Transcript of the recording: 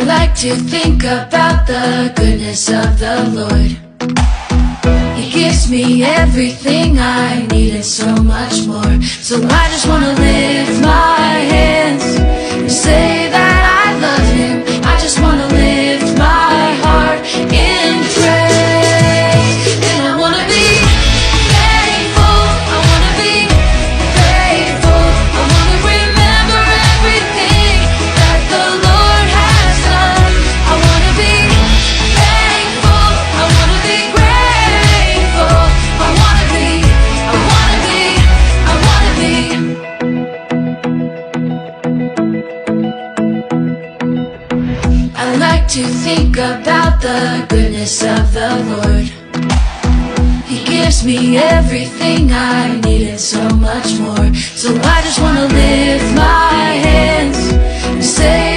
I like to think about the goodness of the Lord. He gives me everything I need and so much more. So I just wanna lift my hands and say that I love Him. I just wanna lift my heart in praise. And I wanna be thankful, I wanna be grateful, I wanna remember everything that the Lord has done. I wanna be thankful, I wanna be grateful, I wanna be, I wanna be, I wanna be. I like to think about the goodness of the Lord. He gives me everything I need and so much more. So I just wanna lift my hands and say